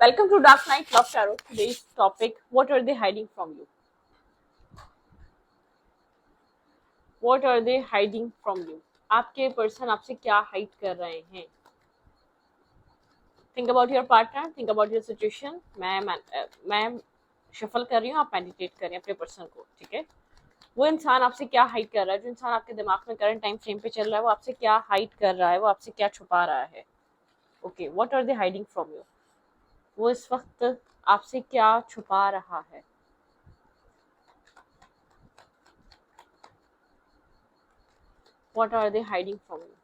Welcome to Dark Knight Love Tarot. Today's topic: What are they hiding from you? What are they hiding from you? आपके person आपसे क्या hide कर रहे हैं? Think about your partner. Think about your situation. मैं shuffle कर रही हूँ, आप मेडिटेट करें अपने पर्सन को, ठीक है? वो इंसान आपसे क्या हाइड कर रहा है? जो इंसान आपके दिमाग में करंट टाइम फ्रेम पे चल रहा है, वो आपसे क्या हाइड कर रहा है? वो आपसे क्या छुपा रहा है? Okay, what are they hiding from you? वो इस वक्त आपसे क्या छुपा रहा है? What are they hiding from you?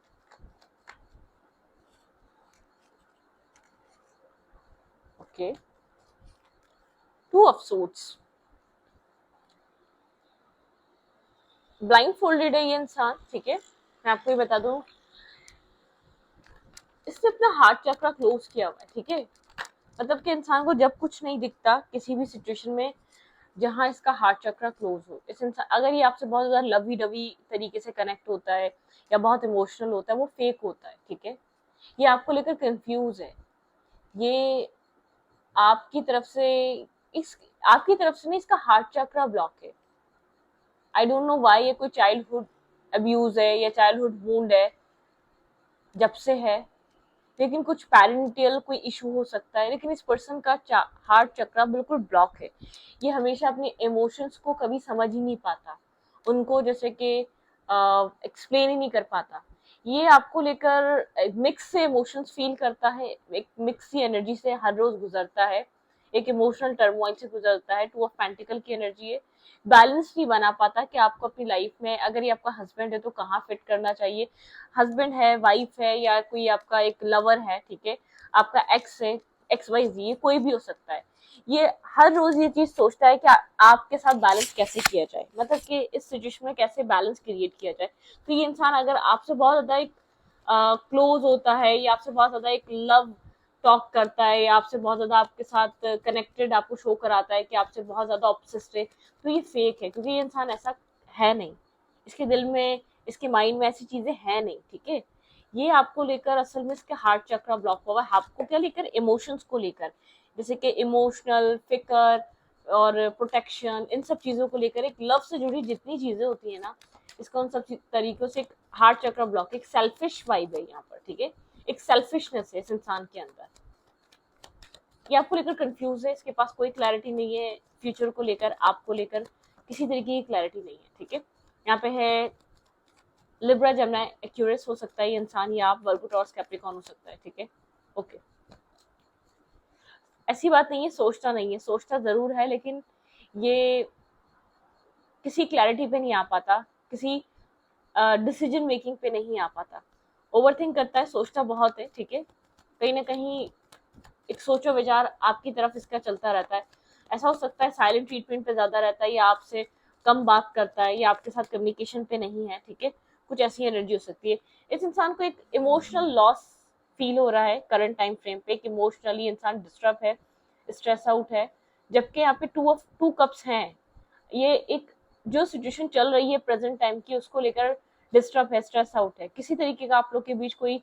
Okay. Two of Swords. Blind folded है ये इंसान, ठीक है? मैं आपको ये बता दूं, इसने अपना हार्ट चक्रा क्लोज किया हुआ है, ठीक है? मतलब कि इंसान को जब कुछ नहीं दिखता किसी भी सिचुएशन में जहां इसका हार्ट चक्रा क्लोज हो, इस इंसान अगर ये आपसे बहुत ज्यादा लवी डवी तरीके से कनेक्ट होता है या बहुत इमोशनल होता है, वो फेक होता है, ठीक है? ये आपको लेकर कंफ्यूज है। ये आपकी तरफ से इस आपकी तरफ से नहीं, इसका हार्ट चक्रा ब्लॉक है। I don't know why. ये कोई चाइल्डहुड अब्यूज है या चाइल्डहुड वुंड है, जब से है, लेकिन कुछ पेरेंटियल कोई इशू हो सकता है, लेकिन इस पर्सन का हार्ट चक्रा बिल्कुल ब्लॉक है। ये हमेशा अपने इमोशंस को कभी समझ ही नहीं पाता, उनको जैसे कि एक्सप्लेन ही नहीं कर पाता। ये आपको लेकर मिक्स से इमोशंस फील करता है, एक मिक्स सी एनर्जी से हर रोज गुजरता है, एक इमोशनल टर्मोइल से गुजरता है। टू ऑफ पेंटिकल की एनर्जी है। बैलेंस नहीं बना पाता कि आपको अपनी लाइफ में, अगर ये आपका हस्बैंड है तो कहाँ फिट करना चाहिए, हस्बैंड है, वाइफ है, या कोई आपका एक लवर है, ठीक है, आपका एक्स है, एक्स वाई जी, ये कोई भी हो सकता है। ये हर रोज ये चीज सोचता है कि आपके साथ बैलेंस कैसे किया जाए, मतलब कि इस सिचुएशन में कैसे बैलेंस क्रिएट किया जाए। तो ये इंसान अगर आपसे बहुत ज्यादा एक क्लोज होता है या आपसे बहुत ज्यादा एक लव टॉक करता है या आपसे बहुत ज्यादा आपके साथ कनेक्टेड आपको शो कराता है कि आपसे बहुत ज्यादा ऑब्सेस्ड है, तो ये फेक है, क्योंकि ये इंसान ऐसा है नहीं। इसके दिल में, इसके माइंड में ऐसी चीजें हैं नहीं, ठीक है? ये आपको लेकर असल में इसके हार्ट चक्रा ब्लॉक हुआ है। आपको क्या लेकर, इमोशंस को लेकर, जैसे कि इमोशनल फिकर और प्रोटेक्शन, इन सब चीजों को लेकर, एक लव से जुड़ी जितनी चीजें होती है ना, इसका उन सब तरीकों से एक हार्ट चक्रा ब्लॉक, एक सेल्फिश वाइब है यहाँ पर, ठीक है? एक सेल्फिशनेस है इस इंसान के अंदर। ये आपको लेकर कंफ्यूज है, इसके पास कोई क्लैरिटी नहीं है फ्यूचर को लेकर, आपको लेकर किसी तरीके की क्लैरिटी नहीं है, ठीक है? यहाँ पे है लिब्रा, जेमिनी, एक्यूरियस हो सकता है ये इंसान, या आप वर्गो, टॉरस, कैप्रिकॉर्न हो सकता है, ठीक है? ओके, ऐसी बात नहीं है, सोचता नहीं है, सोचता जरूर है, लेकिन ये किसी क्लैरिटी पे नहीं आ पाता, किसी डिसीजन मेकिंग पे नहीं आ पाता। ओवरथिंक करता है, सोचता बहुत है, ठीक है? कहीं ना कहीं एक सोचो विचार आपकी तरफ इसका चलता रहता है। ऐसा हो सकता है साइलेंट ट्रीटमेंट पे ज्यादा रहता है, या आपसे कम बात करता है, या आपके साथ कम्युनिकेशन पे नहीं है, ठीक है? कुछ ऐसी एनर्जी हो सकती है। इस इंसान को एक इमोशनल लॉस फील हो रहा है करंट टाइम फ्रेम पे, कि इमोशनली इंसान डिस्टर्ब है, स्ट्रेस आउट है। जबकि यहाँ पे टू कप्स हैं। ये एक जो सिचुएशन चल रही है प्रेजेंट टाइम की, उसको लेकर डिस्टर्ब है, स्ट्रेस आउट है, किसी तरीके का आप लोग के बीच कोई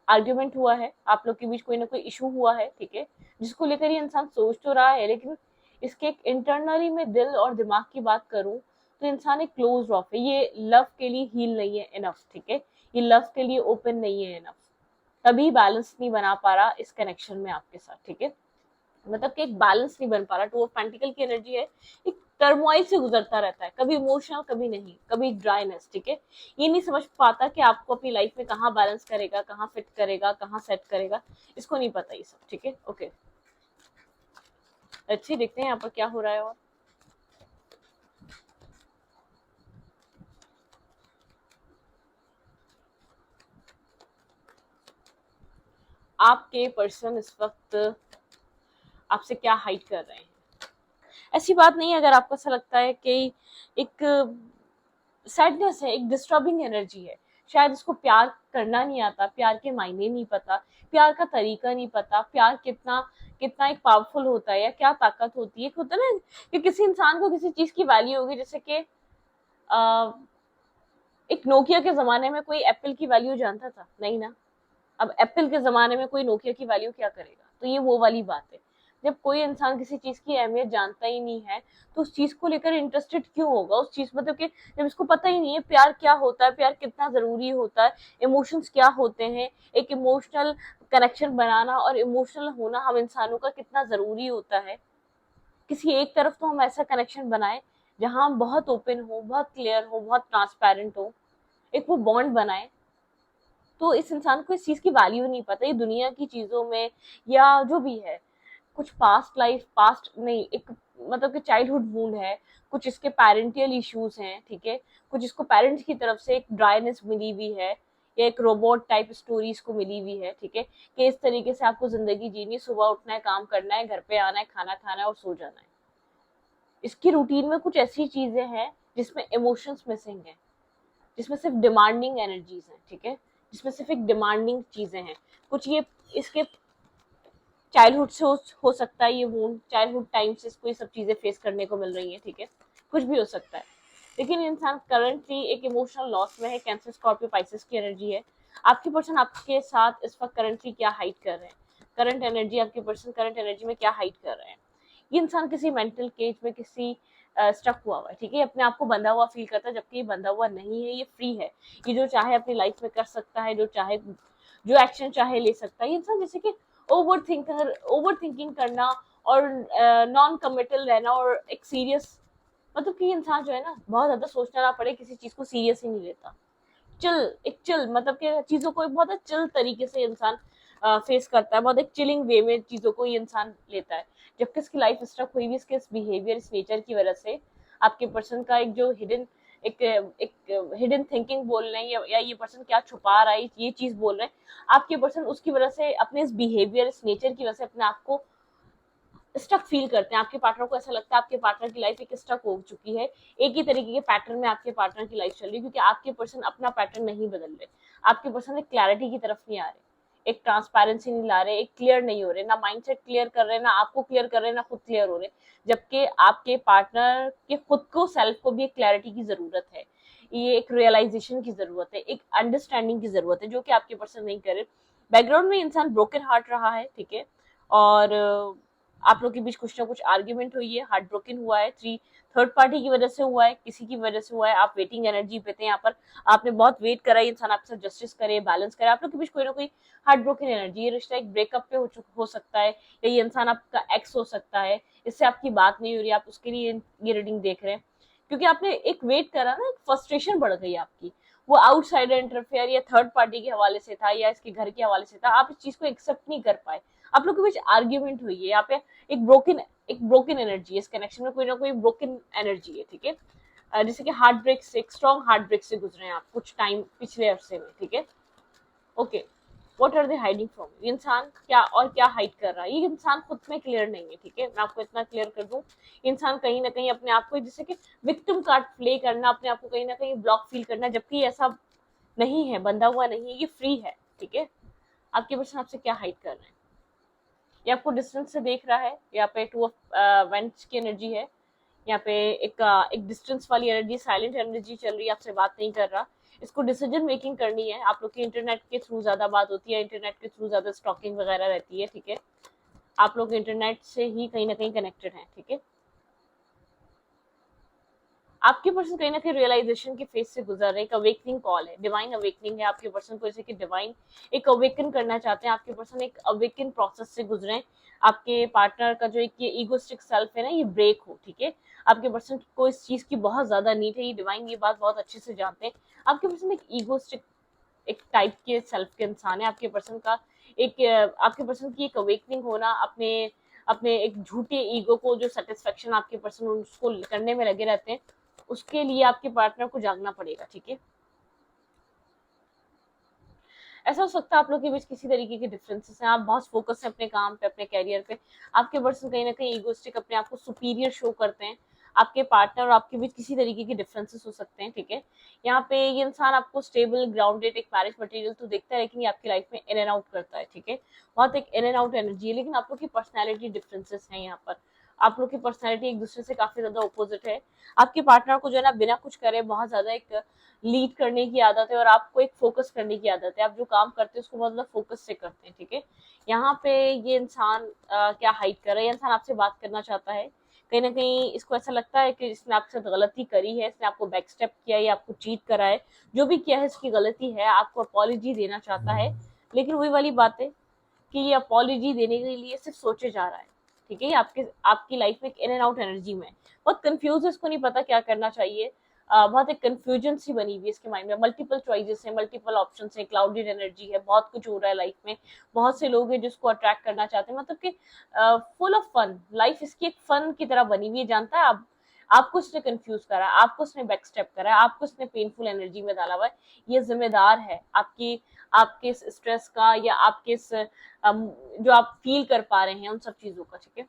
आर्ग्यूमेंट हुआ है, आप लोग के बीच कोई ना कोई इशू हुआ है, ठीक है? जिसको लेकर ये इंसान सोच तो रहा है, लेकिन इसके एक इंटरनली में दिल और दिमाग की बात करूं तो इंसान एक क्लोज ऑफ है। ये लव के लिए हील नहीं है इनफ, ठीक है? ये लव के लिए ओपन नहीं है इनफ, तभी बैलेंस नहीं बना पा रहा इस कनेक्शन में आपके साथ, ठीक है? मतलब कि एक बैलेंस नहीं बन पा रहा। टू ऑफ पेंटिकल की एनर्जी है, एक टर्मोइल से गुजरता रहता है, कभी इमोशनल, कभी नहीं, कभी ड्राइनेस, ठीक है? ये नहीं समझ पाता कि आपको अपनी लाइफ में कहाँ बैलेंस करेगा, कहाँ फिट करेगा, कहाँ सेट करेगा, इसको नहीं पता ये सब, ठीक है? ओके, अच्छी देखते हैं यहाँ पर क्या हो रहा है। और आपके पर्सन इस वक्त आपसे क्या हाइड कर रहे हैं? ऐसी बात नहीं है, अगर आपको ऐसा लगता है कि एक सैडनेस है, एक डिस्टर्बिंग एनर्जी है, शायद इसको प्यार करना नहीं आता, प्यार के मायने नहीं पता, प्यार का तरीका नहीं पता, प्यार कितना कितना एक पावरफुल होता है, या क्या ताकत होती है। होता है ना कि किसी इंसान को किसी चीज की वैल्यू होगी, जैसे कि एक नोकिया के जमाने में कोई एप्पल की वैल्यू जानता था नहीं ना? अब एप्पल के ज़माने में कोई नोकिया की वैल्यू क्या करेगा? तो ये वो वाली बात है। जब कोई इंसान किसी चीज़ की अहमियत जानता ही नहीं है, तो उस चीज़ को लेकर इंटरेस्टेड क्यों होगा? उस चीज़ मतलब कि जब इसको पता ही नहीं है प्यार क्या होता है, प्यार कितना ज़रूरी होता है, इमोशंस क्या होते हैं, एक इमोशनल कनेक्शन बनाना और इमोशनल होना हम इंसानों का कितना ज़रूरी होता है। किसी एक तरफ तो हम ऐसा कनेक्शन बनाएं जहां हम बहुत ओपन हो, बहुत क्लियर हो, बहुत ट्रांसपेरेंट हो, एक वो बॉन्ड बनाए। तो इस इंसान को इस चीज की वैल्यू नहीं पता, ये दुनिया की चीजों में या जो भी है, कुछ पास्ट लाइफ, पास्ट नहीं, एक मतलब कि चाइल्डहुड वूंड है, कुछ इसके पेरेंटियल इश्यूज हैं, ठीक है, कुछ इसको पेरेंट्स की तरफ से एक ड्राइनेस मिली हुई है, या एक रोबोट टाइप स्टोरी इसको मिली हुई है, ठीक है, कि इस तरीके से आपको जिंदगी जीनी, सुबह उठना है, काम करना है, घर पे आना है, खाना खाना है और सो जाना है। इसकी रूटीन में कुछ ऐसी चीजें हैं जिसमें इमोशंस मिसिंग है, जिसमें सिर्फ डिमांडिंग एनर्जीज हैं, ठीक है, जिसमें सिर्फ एक डिमांडिंग चीजें हैं। कुछ ये इसके चाइल्डहुड से हो सकता है, ये वूंड चाइल्डहुड टाइम से इसको ये सब चीजें फेस करने को मिल रही हैं, ठीक है, कुछ भी हो सकता है। लेकिन इंसान करंटली एक इमोशनल लॉस में है, कैंसर स्कॉर्पियो पाइसेस की एनर्जी है। आपके पर्सन आपके साथ इस वक्त करंटली क्या हाइड कर रहे हैं, करंट एनर्जी, आपके पर्सन करंट एनर्जी में क्या हाइड कर रहे हैं। ये इंसान किसी मेंटल केज में, किसी स्टक हुआ है, ठीक है, अपने आप को बंधा हुआ फील करता है, जबकि ये बंधा हुआ नहीं है, ये फ्री है, ये जो चाहे अपनी लाइफ में कर सकता है, जो चाहे, जो एक्शन चाहे ले सकता है। ये इंसान जैसे कि ओवर थिंकिंग करना और नॉन कमिटल रहना और एक सीरियस, मतलब कि इंसान जो है ना, बहुत ज्यादा सोचना ना पड़े, किसी चीज को सीरियस ही नहीं लेता। चिल मतलब कि चीजों को एक बहुत चिल तरीके से इंसान फेस करता है, बहुत एक चिलिंग वे में चीजों को ये इंसान लेता है। जबकि इसकी लाइफ स्ट्रक हुई भी इसके इस बिहेवियर, इस नेचर की वजह से, आपके पर्सन का एक जो हिडन, एक हिडन थिंकिंग बोल रहे हैं, या ये पर्सन क्या छुपा रहा है, ये चीज बोल रहे हैं, आपके पर्सन उसकी वजह से, अपने इस बिहेवियर, इस नेचर की वजह से अपने आप को स्टक फील करते हैं। आपके पार्टनर को ऐसा लगता है आपके पार्टनर की लाइफ एक स्टक हो चुकी है, एक ही तरीके के पैटर्न में आपके पार्टनर की लाइफ चल रही है, क्योंकि आपके पर्सन अपना पैटर्न नहीं बदल रहे, आपके पर्सन एक क्लैरिटी की तरफ नहीं आ रहे, एक ट्रांसपेरेंसी नहीं ला रहे, एक क्लियर नहीं हो रहे, ना माइंडसेट क्लियर कर रहे, ना आपको क्लियर कर रहे, ना खुद क्लियर हो रहे। जबकि आपके पार्टनर के खुद को, सेल्फ को भी एक क्लैरिटी की जरूरत है, ये एक रियलाइजेशन की जरूरत है, एक अंडरस्टैंडिंग की जरूरत है, जो कि आपके पर्सन नहीं करे। बैकग्राउंड में इंसान ब्रोकन हार्ट रहा है, ठीक है, और आप लोग के बीच कुछ ना कुछ आर्ग्यूमेंट हुई है, हार्ट ब्रोकन हुआ है, थर्ड पार्टी की वजह से हुआ है, किसी की वजह से हुआ है, आप वेटिंग एनर्जी पे थे यहाँ पर, आपने बहुत वेट करा, इंसान आपके साथ जस्टिस करे, बैलेंस करे, आप लोग के बीच कोई ना कोई हार्ट ब्रोकन एनर्जी, ये रिश्ता एक ब्रेकअप पे हो सकता है, या ये इंसान आपका एक्स हो सकता है, इससे आपकी बात नहीं हो रही, आप उसके लिए ये रीडिंग देख रहे हैं, क्योंकि आपने एक वेट करा ना, एक फ्रस्ट्रेशन बढ़ गई आपकी, वो आउटसाइडर इंटरफेयर या थर्ड पार्टी के हवाले से था, या इसके घर के हवाले से था, आप इस चीज को एक्सेप्ट नहीं कर पाए, आप लोग के बीच आर्ग्यूमेंट हुई है, यहाँ पे एक ब्रोकन एनर्जी है, इस कनेक्शन में कोई ना कोई ब्रोकन एनर्जी है, ठीक है, जैसे कि हार्ट ब्रेक से, एक स्ट्रॉन्ग हार्ट ब्रेक से गुजरे हैं आप कुछ टाइम पिछले अरसे में, ठीक है। Okay, what are they hiding from, ये इंसान क्या हाइड कर रहा है, ये इंसान खुद में क्लियर नहीं है, ठीक है, मैं आपको इतना क्लियर कर दूं, इंसान कहीं ना कहीं अपने आप को, जैसे कि विक्टिम कार्ड प्ले करना, अपने आप को कहीं ना कहीं ब्लॉक फील करना, जबकि ऐसा नहीं है, बंधा हुआ नहीं है, ये फ्री है, ठीक है। आपके पर्सन आपसे क्या हाइड कर रहे हैं, ये आपको डिस्टेंस से देख रहा है, यहाँ पे टू ऑफ वेंट्स की एनर्जी है, यहाँ पे एक डिस्टेंस वाली एनर्जी, साइलेंट एनर्जी चल रही है, आपसे बात नहीं कर रहा, इसको डिसीजन मेकिंग करनी है, आप लोग की इंटरनेट के थ्रू ज्यादा बात होती है, इंटरनेट के थ्रू ज्यादा स्टॉकिंग वगैरह रहती है, ठीक है, आप लोग इंटरनेट से ही कहीं ना कहीं कनेक्टेड हैं, ठीक है। आपके पर्सन कहीं ना कहीं रियलाइजेशन के फेज से गुजर रहे हैं, एक अवेकनिंग कॉल है, डिवाइन अवेकनिंग है आपके पर्सन को, जैसे कि डिवाइन एक अवेकन करना चाहते हैं, आपके पर्सन एक अवेकन प्रोसेस से गुजरे हैं, आपके पार्टनर का जो एक ये ईगोस्टिक सेल्फ है ना, ये ब्रेक हो, ठीक है, आपके पर्सन को इस चीज की बहुत ज्यादा नीड है, ये डिवाइन ये बात बहुत अच्छे से जानते हैं। आपके पर्सन एक ईगोस्टिक, एक टाइप के सेल्फ के इंसान है, आपके पर्सन का एक, आपके पर्सन की एक अवेकनिंग होना, अपने अपने एक झूठे ईगो को, जो सेटिस्फेक्शन आपके पर्सन उसको करने में लगे रहते हैं, उसके लिए आपके पार्टनर को जागना पड़ेगा, ठीक है। ऐसा हो सकता है आप लोग के बीच किसी तरीके के डिफरेंसेस हैं, आप बहुत फोकस है अपने काम पे, अपने कैरियर पे, आपके पर्सन कहीं ना कहीं ईगोस्टिक अपने आप को सुपीरियर शो करते हैं, आपके पार्टनर और आपके बीच किसी तरीके के डिफरेंसेस हो सकते हैं, ठीक है। यहाँ पे ये इंसान आपको स्टेबल ग्राउंडेड एक मैरिज मटेरियल तो देखता है, लेकिन ये आपकी लाइफ में इन एंड आउट करता है, ठीक है, बहुत एक इन एंड आउट एनर्जी है, लेकिन आप लोग की पर्सनैलिटी डिफरेंसेस हैं यहाँ पर, आप लोग की पर्सनैलिटी एक दूसरे से काफी ज्यादा अपोजिट है। आपके पार्टनर को जो है ना बिना कुछ करे बहुत ज्यादा एक लीड करने की आदत है और आपको एक फोकस करने की आदत है। आप जो काम करते हैं उसको बहुत ज्यादा फोकस से करते हैं, ठीक है। यहाँ पे ये इंसान क्या हाइड कर रहा है, ये इंसान आपसे बात करना चाहता है। कहीं ना कहीं इसको ऐसा लगता है कि इसने आपके साथ गलती करी है, इसने आपको बैक स्टेप किया है या आपको चीट करा है। जो भी किया है इसकी गलती है, आपको अपॉलॉजी देना चाहता है। लेकिन वही वाली बात है कि ये अपॉलॉजी देने के लिए सिर्फ सोचे जा रहा है, ठीक है। ये आपके आपकी लाइफ में एक इन एंड आउट एनर्जी में बहुत कंफ्यूज है, इसको नहीं पता क्या करना चाहिए। बहुत एक कंफ्यूजन सी बनी हुई है इसके माइंड में, मल्टीपल चॉइसेस है, मल्टीपल ऑप्शन है, क्लाउडेड एनर्जी है, बहुत कुछ हो रहा है लाइफ में। बहुत से लोग हैं जिसको अट्रैक्ट करना चाहते हैं, मतलब कि फुल ऑफ फन लाइफ इसकी एक फन की तरह बनी हुई है। जानता है आप, आपको उसने कंफ्यूज करा, आपको उसने बैक स्टेप करा, आपको उसने पेनफुल एनर्जी में डाला हुआ है। ये जिम्मेदार है आपकी, आपके इस स्ट्रेस का या आपके इस जो आप फील कर पा रहे हैं उन सब चीजों का, ठीक है।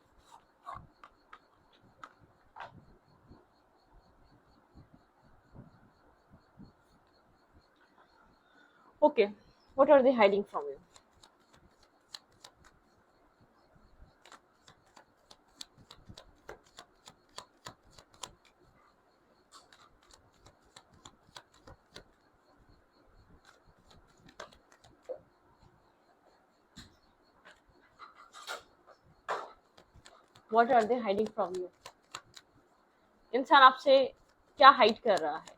Okay, what are they hiding from you? What are they hiding from you? इंसान आपसे क्या हाइड कर रहा है?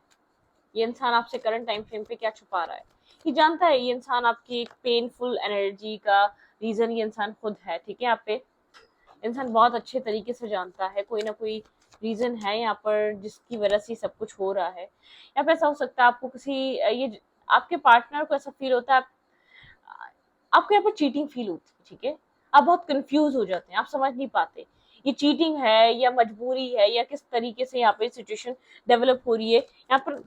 ये इंसान आपसे करंट टाइम फ्रेम पे क्या छुपा रहा है? ये जानता है, ये इंसान आपकी एक पेनफुल एनर्जी का रीजन ये इंसान खुद है, ठीक है। यहाँ पे इंसान बहुत अच्छे तरीके से जानता है कोई ना कोई रीजन है यहाँ पर जिसकी वजह से सब कुछ हो रहा है। यहाँ पे ऐसा हो सकता है आपको किसी ये आपके पार्टनर को ऐसा फील होता है, आपको यहाँ पर चीटिंग फील होती है, ठीक है। आप बहुत कंफ्यूज हो जाते हैं, आप समझ नहीं पाते ये चीटिंग है या मजबूरी है या किस तरीके से यहाँ पे सिचुएशन डेवलप हो रही है। यहाँ पर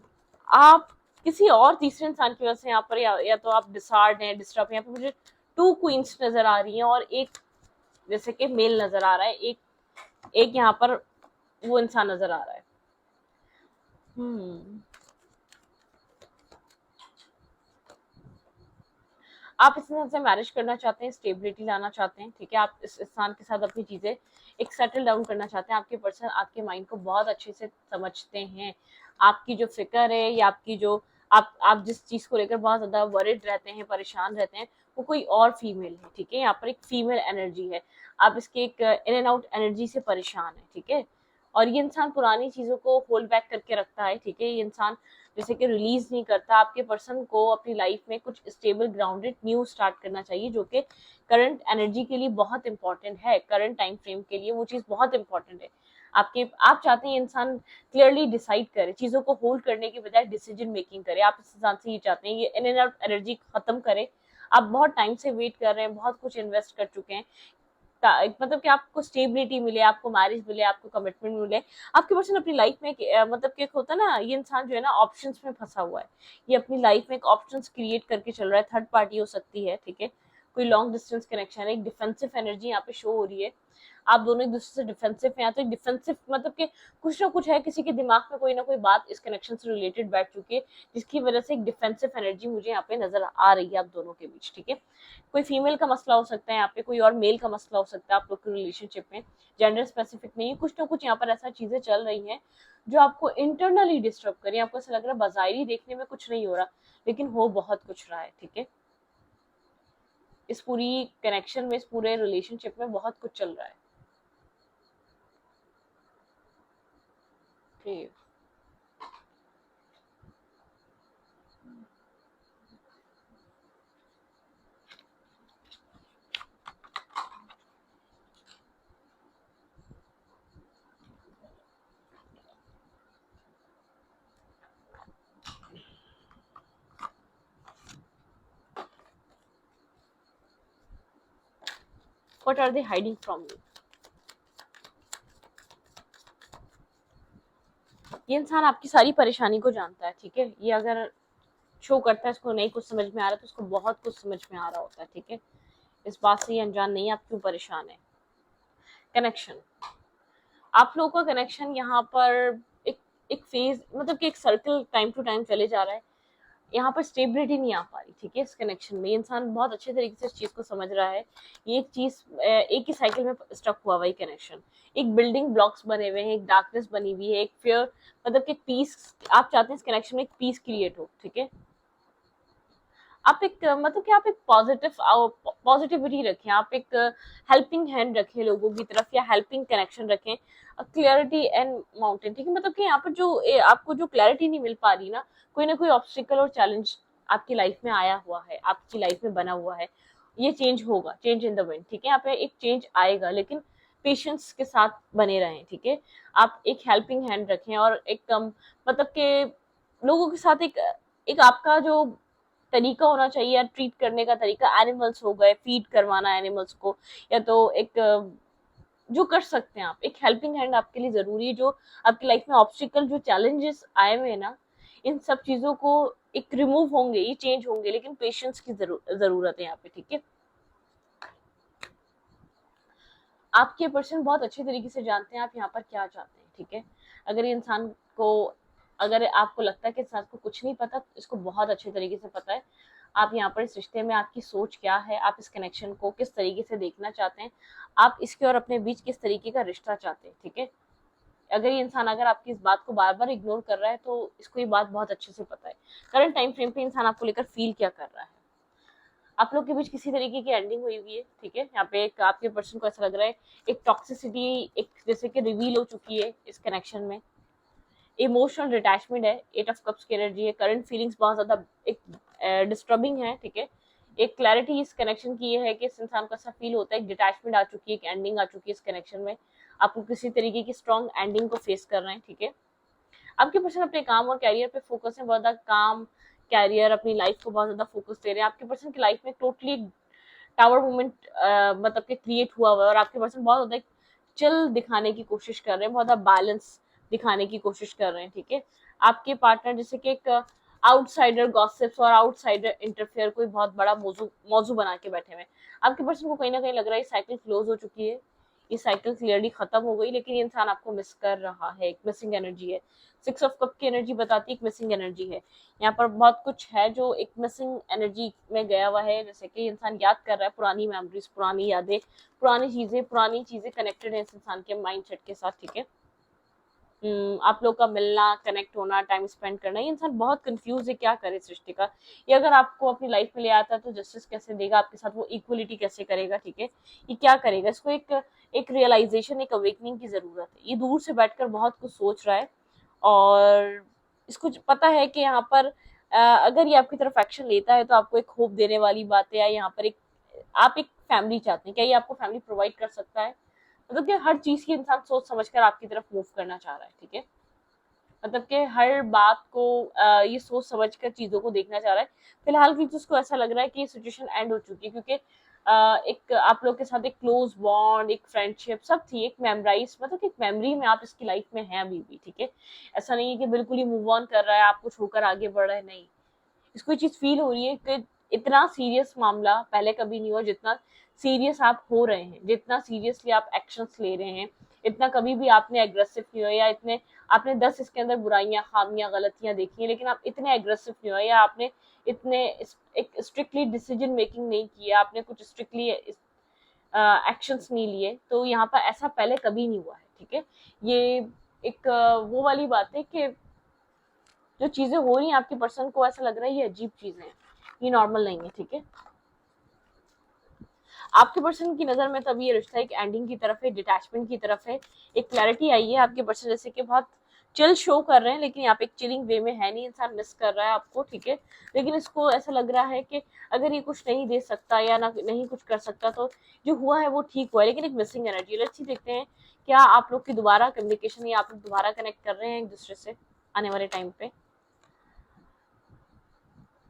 आप किसी और तीसरे इंसान की वजह से यहाँ पर या तो आप डिसऑर्ड हैं, डिस्टर्ब हैं। यहाँ पर मुझे टू क्वींस नजर आ रही हैं और एक जैसे कि मेल नजर आ रहा है, एक एक यहाँ पर वो इंसान नजर आ रहा है। हम्म आप इस इंसान से मैरिज करना चाहते हैं, स्टेबिलिटी लाना चाहते हैं, ठीक है। आप इस इंसान के साथ अपनी चीजें एक सेटल डाउन करना चाहते हैं। आपके पर्सन आपके माइंड को बहुत अच्छे से समझते हैं। आपकी जो फिक्र है या आपकी जो आप जिस चीज को लेकर बहुत ज्यादा वरिड रहते हैं, परेशान रहते हैं, वो कोई और फीमेल है, ठीक है। यहाँ पर एक फीमेल एनर्जी है, आप इसके एक इन एंड आउट एनर्जी से परेशान है, ठीक है। और ये इंसान पुरानी चीजों को होल्ड बैक करके रखता है, ठीक है। ये इंसान जैसे कि रिलीज नहीं करता। आपके पर्सन को अपनी लाइफ में कुछ स्टेबल ग्राउंडेड न्यू स्टार्ट करना चाहिए जो कि करंट एनर्जी के लिए बहुत इंपॉर्टेंट है, करंट टाइम फ्रेम के लिए वो चीज बहुत इंपॉर्टेंट है। आपके आप चाहते हैं इंसान क्लियरली डिसाइड करे, चीजों को होल्ड करने के बजाय डिसीजन मेकिंग करे। आप इस इंसान से ये चाहते हैं ये इन एंड आउट एनर्जी खत्म करे। आप बहुत टाइम से वेट कर रहे हैं, बहुत कुछ इन्वेस्ट कर चुके हैं, मतलब कि आपको स्टेबिलिटी मिले, आपको मैरिज मिले, आपको कमिटमेंट मिले। आपके पर्सन अपनी लाइफ में मतलब कि एक होता है ना, ये इंसान जो है ना ऑप्शंस में फंसा हुआ है। ये अपनी लाइफ में एक ऑप्शंस क्रिएट करके चल रहा है, थर्ड पार्टी हो सकती है, ठीक है। कोई लॉन्ग डिस्टेंस कनेक्शन है, एक डिफेंसिव एनर्जी यहाँ पे शो हो रही है। आप दोनों एक दूसरे से डिफेंसिव हैं, या तो एक डिफेंसिव मतलब कि कुछ ना कुछ है, किसी के दिमाग में कोई ना कोई बात इस कनेक्शन से रिलेटेड बैठ चुकी है, जिसकी वजह से एक डिफेंसिव एनर्जी मुझे यहाँ पे नजर आ रही है आप दोनों के बीच, ठीक है। कोई फीमेल का मसला हो सकता है यहाँ पे, कोई और मेल का मसला हो सकता है आप लोग के रिलेशनशिप में, जेंडर स्पेसिफिक नहीं है। कुछ ना कुछ यहाँ पर ऐसा चीजें चल रही हैं जो आपको इंटरनली डिस्टर्ब करें। आपको ऐसा लग रहा है बाजारी देखने में कुछ नहीं हो रहा, लेकिन हो बहुत कुछ रहा है, ठीक है। इस पूरी कनेक्शन में, इस पूरे रिलेशनशिप में बहुत कुछ चल रहा है, ठीक। What are they hiding from you? ये इंसान आपकी सारी परेशानी को जानता है, ठीक है। ये अगर शो करता है इसको नहीं कुछ समझ में आ रहा तो उसको बहुत कुछ समझ में आ रहा होता है, ठीक है। इस बात से ये अनजान नहीं है आप क्यों परेशान है। कनेक्शन, आप लोगों का कनेक्शन यहाँ पर एक एक फेज मतलब कि एक सर्कल टाइम टू टाइम चले जा रहा है। यहाँ पर स्टेबिलिटी नहीं आ पा रही, ठीक है। इस कनेक्शन में इंसान बहुत अच्छे तरीके से इस चीज को समझ रहा है। ये एक चीज एक ही साइकिल में स्टक हुआ हुआ कनेक्शन, एक बिल्डिंग ब्लॉक्स बने हुए हैं, एक डार्कनेस बनी हुई है, एक फियर, मतलब कि पीस, आप चाहते हैं इस कनेक्शन में एक पीस क्रिएट हो, ठीक है। आप एक मतलब कि आप एक पॉजिटिविटी रखें, आप एक हेल्पिंग हैंड रखें लोगों की तरफ, या हेल्पिंग कनेक्शन रखें, क्लियरिटी एंड माउंटेन, ठीक है। मतलब कि यहाँ पर जो आपको जो क्लैरिटी नहीं मिल पा रही ना कोई ऑब्स्टिकल और चैलेंज आपकी लाइफ में आया हुआ है, आपकी लाइफ में बना हुआ है, ये चेंज होगा, चेंज इन द विंड, ठीक है। यहाँ पे एक चेंज आएगा, लेकिन पेशेंस के साथ बने रहें, ठीक है। आप एक हेल्पिंग हैंड रखें, और एक मतलब के लोगों के साथ एक एक आपका जो तरीका होना चाहिए, या ट्रीट करने का तरीका, एनिमल्स हो गए, फीड करवाना एनिमल्स को, या तो एक जो कर सकते हैं आप, एक हेल्पिंग हैंड आपके लिए जरूरी है। जो आपकी लाइफ में ऑब्स्टिकल, जो चैलेंजेस आए हुए हैं ना, इन सब चीजों को एक रिमूव होंगे, ये चेंज होंगे, लेकिन पेशेंस की जरूरत है यहाँ पे, ठीक है। आपके पर्सन बहुत अच्छे तरीके से जानते हैं आप यहाँ पर क्या चाहते हैं, ठीक है। अगर ये इंसान को, अगर आपको लगता है कि इंसान को कुछ नहीं पता, तो इसको बहुत अच्छे तरीके से पता है आप यहाँ पर इस रिश्ते में आपकी सोच क्या है, आप इस कनेक्शन को किस तरीके से देखना चाहते हैं, आप इसके और अपने बीच किस तरीके का रिश्ता चाहते हैं, ठीक है। अगर ये इंसान अगर आपकी इस बात को बार बार इग्नोर कर रहा है, तो इसको ये बात बहुत अच्छे से पता है करंट टाइम फ्रेम पे इंसान आपको लेकर फील क्या कर रहा है। आप लोग के बीच किसी तरीके की एंडिंग हुई हुई है, ठीक है। यहाँ पे एक आपके पर्सन को ऐसा लग रहा है एक टॉक्सिसिटी एक जैसे कि रिवील हो चुकी है इस कनेक्शन में, इमोशनल डिटैचमेंट है, एट ऑफ कप्स की एनर्जी है, करंट फीलिंग्स बहुत ज्यादा एक डिस्टर्बिंग है, ठीक है। एक क्लैरिटी इस कनेक्शन की ये है कि इस इंसान को ऐसा फील होता है, एक डिटैचमेंट आ चुकी है, एक एंडिंग आ चुकी है इस कनेक्शन में, आपको किसी तरीके की स्ट्रॉन्ग एंडिंग को फेस कर रहे हैं, ठीक है। आपके पर्सन अपने काम और कैरियर पे फोकस है, बहुत ज्यादा काम, कैरियर, अपनी लाइफ को बहुत ज्यादा फोकस दे रहे हैं। आपके पर्सन की लाइफ में टोटली टावर मूवमेंट मतलब कि क्रिएट हुआ हुआ है, और आपके पर्सन बहुत ज्यादा चिल दिखाने की कोशिश कर रहे हैं, बहुत ज्यादा बैलेंस दिखाने की कोशिश कर रहे हैं, ठीक है। आपके पार्टनर जैसे कि एक आउटसाइडर गॉसिप्स और आउटसाइडर इंटरफेयर कोई बहुत बड़ा मौजू मौजू बना के बैठे हुए हैं। आपके पर्सन को कहीं ना कहीं लग रहा है साइकिल क्लोज हो चुकी है, ये साइकिल क्लियरली खत्म हो गई, लेकिन ये इंसान आपको मिस कर रहा है, एक मिसिंग एनर्जी है। सिक्स ऑफ कप की एनर्जी बताती है एक मिसिंग एनर्जी है। यहाँ पर बहुत कुछ है जो एक मिसिंग एनर्जी में गया हुआ है, जैसे कि इंसान याद कर रहा है पुरानी मेमोरीज, पुरानी यादें, पुरानी चीजें कनेक्टेड है इस इंसान के माइंडसेट के साथ, ठीक है। आप लोग का मिलना, कनेक्ट होना, टाइम स्पेंड करना, ये इंसान बहुत कंफ्यूज है क्या करे इस रिश्ते का। ये अगर आपको अपनी लाइफ में ले आता है तो जस्टिस कैसे देगा आपके साथ, वो इक्वलिटी कैसे करेगा, ठीक है। ये क्या करेगा, इसको एक रियलाइजेशन, एक अवेकनिंग की जरूरत है। ये दूर से बैठकर बहुत कुछ सोच रहा है, और इसको पता है कि यहाँ पर अगर ये आपकी तरफ एक्शन लेता है तो आपको एक होप देने वाली बात है, या यहाँ पर एक आप एक फैमिली चाहते हैं, क्या ये आपको फैमिली प्रोवाइड कर सकता है। मतलब कि हर चीज की इंसान सोच समझकर आपकी तरफ मूव करना चाह रहा है, ठीक है। मतलब कि हर बात को ये सोच समझकर चीजों को देखना चाह रहा है। फिलहाल भी उसको ऐसा लग रहा है कि ये सिचुएशन एंड हो चुकी है, क्योंकि एक आप लोग के साथ एक क्लोज बॉन्ड, एक फ्रेंडशिप सब थी, एक मेमोराइज, मतलब एक मेमोरी में आप इसकी लाइफ में हैं अभी भी, ठीक है। ऐसा नहीं है कि बिल्कुल ही मूव ऑन कर रहा है, आप कुछ होकर आगे बढ़ रहा है, नहीं। इसको ये चीज फील हो रही है कि इतना सीरियस मामला पहले कभी नहीं हुआ जितना सीरियस आप हो रहे हैं, जितना सीरियसली आप एक्शंस ले रहे हैं, इतना कभी भी आपने एग्रेसिव नहीं हुआ, या इतने आपने 10 इसके अंदर बुराइयां, खामियां, गलतियां देखी हैं, लेकिन आप इतने एग्रेसिव नहीं हुआ, या आपने इतने एक स्ट्रिक्टली डिसीजन मेकिंग नहीं किया, आपने कुछ स्ट्रिक्टली एक्शंस नहीं लिए, तो यहाँ पर ऐसा पहले कभी नहीं हुआ है, ठीक है। ये एक वो वाली बात है कि जो चीजें हो रही हैं आपके पर्सन को ऐसा लग रहा है ये अजीब चीजें हैं, ये नॉर्मल नहीं है, ठीक है। आपके पर्सन की नजर में तब ये रिश्ता एक एंडिंग की तरफ है, डिटैचमेंट की तरफ है, एक क्लैरिटी आई है। आपके पर्सन जैसे कि बहुत चिल शो कर रहे हैं, लेकिन यहाँ पे एक चिलिंग वे में है नहीं, इंसान मिस कर रहा है आपको, ठीक है। लेकिन इसको ऐसा लग रहा है कि अगर ये कुछ नहीं दे सकता या ना नहीं कुछ कर सकता, तो जो हुआ है वो ठीक हुआ है, लेकिन एक मिसिंग एनर्जी। लेट्स सी, देखते हैं क्या आप लोग की दोबारा कम्युनिकेशन, या आप लोग दोबारा कनेक्ट कर रहे हैं एक दूसरे से आने वाले टाइम पे।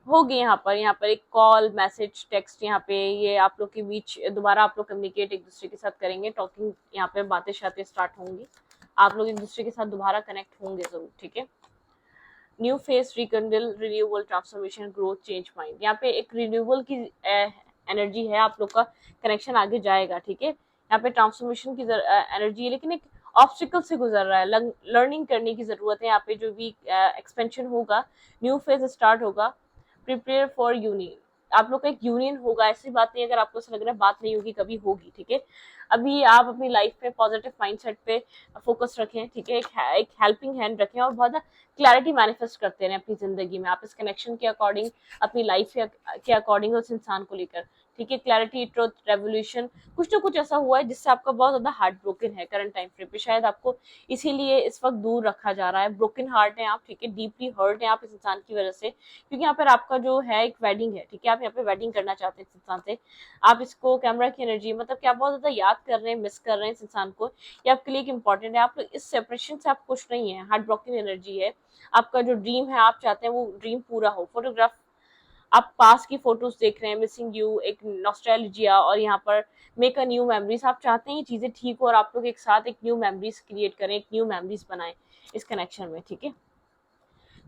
होगी यहाँ पर एक कॉल, मैसेज, टेक्स्ट, यहाँ पे ये आप लोग के बीच दोबारा आप लोग कम्युनिकेट एक दूसरे के साथ करेंगे, टॉकिंग, यहाँ पे बातें शातें स्टार्ट होंगी, आप लोग एक दूसरे के साथ दोबारा कनेक्ट होंगे जरूर, ठीक है। New face, rekindle, renewal, transformation, growth, change mind, यहाँ पे एक रिन्यूअल की एनर्जी है, आप लोग का कनेक्शन आगे जाएगा, ठीक है। यहाँ पे ट्रांसफॉर्मेशन की एनर्जी है, लेकिन एक ऑब्स्टिकल से गुजर रहा है, लर्निंग करने की जरूरत है। यहाँ पे जो भी एक्सपेंशन होगा, न्यू फेज स्टार्ट होगा, प्रिपेयर फॉर यूनियन, आप लोग का एक यूनियन होगा, ऐसी बात नहीं, अगर आपको ऐसा लग रहा है बात नहीं होगी, कभी होगी, ठीक है। अभी आप अपनी लाइफ में पॉजिटिव माइंडसेट पे फोकस रखें, ठीक है, एक हेल्पिंग हैंड रखें और बहुत क्लैरिटी मैनिफेस्ट करते रहें अपनी जिंदगी में, आप इस कनेक्शन के अकॉर्डिंग, अपनी लाइफ के अकॉर्डिंग उस इंसान को लेकर, ठीक है। क्लैरिटी, ट्रुथ, रेवोल्यूशन, कुछ ना कुछ ऐसा हुआ है जिससे आपका बहुत ज्यादा हार्ट ब्रोकन है करंट टाइम फ्रेम पे, शायद आपको इसीलिए इस वक्त दूर रखा जा रहा है, ब्रोकन हार्ट है आप, ठीक है, डीपली हर्ट है आप इस इंसान की वजह से, क्योंकि यहाँ पर आपका जो है एक वेडिंग है, ठीक है, आप यहाँ पे वेडिंग करना चाहते हैं इस इंसान से, आप इसको कैमरा की एनर्जी मतलब कि आप बहुत ज्यादा याद कर रहे हैं, मिस कर रहे हैं इस इंसान को, ये आपके लिए एक इंपॉर्टेंट है, आप लोग इस सेपरेशन से आप खुश नहीं है, हार्ट ब्रोकन एनर्जी है, आपका जो ड्रीम है आप चाहते हैं वो ड्रीम पूरा हो, फोटोग्राफ, आप पास की फोटोज देख रहे हैं, मिसिंग यू, एक नॉस्टैल्जिया, और यहाँ पर मेक अ न्यू मेमोरीज, आप चाहते हैं ये चीजें ठीक हो और आप लोग एक साथ एक न्यू मेमोरीज क्रिएट करें, एक न्यू मेमोरीज बनाएं इस कनेक्शन में, ठीक है।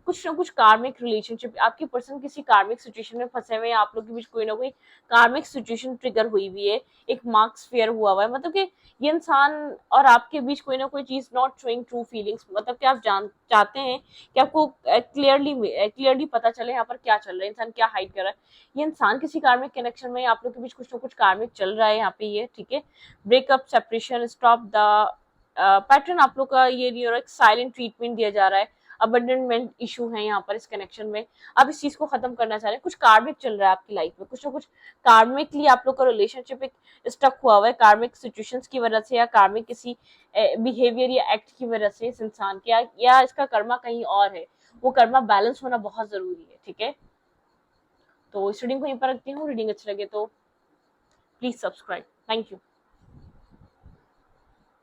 कुछ ना कुछ कार्मिक रिलेशनशिप, आपके पर्सन किसी कार्मिक सिचुएशन में फंसे हुए हैं, आप लोग के बीच कोई ना कोई कार्मिक सिचुएशन ट्रिगर हुई हुई है, एक मार्क्स फेयर हुआ हुआ है, मतलब कि ये इंसान और आपके बीच कोई ना कोई चीज नॉट शोइंग ट्रू फीलिंग्स, मतलब कि आप जान चाहते हैं कि आपको क्लियरली पता चले यहाँ पर क्या चल रहा है, इंसान क्या हाइड कर रहा है, ये इंसान किसी कार्मिक कनेक्शन में, आप लोग के बीच कुछ ना कुछ कार्मिक चल रहा है यहाँ पे, ये ठीक है। Breakup, separation, stop the pattern, आप लोग का ये नहीं हो रहा, एक साइलेंट ट्रीटमेंट दिया जा रहा है, अबंडनमेंट इशू है यहाँ पर इस कनेक्शन में, आप इस चीज को खत्म करना चाह रहे हैं, कुछ कार्मिक चल रहा है आपकी लाइफ में, कुछ ना कुछ कार्मिकली आप लोग का रिलेशनशिप एक स्टक हुआ हुआ है कार्मिक सिचुएशंस की वजह से, या कार्मिक किसी बिहेवियर या एक्ट की वजह से इस इंसान के, या इसका कर्मा कहीं और है, वो कर्मा बैलेंस होना बहुत जरूरी है, ठीक है। तो इस रीडिंग को यहीं पर रखती हूँ, रीडिंग अच्छी लगे तो प्लीज सब्सक्राइब, थैंक यू।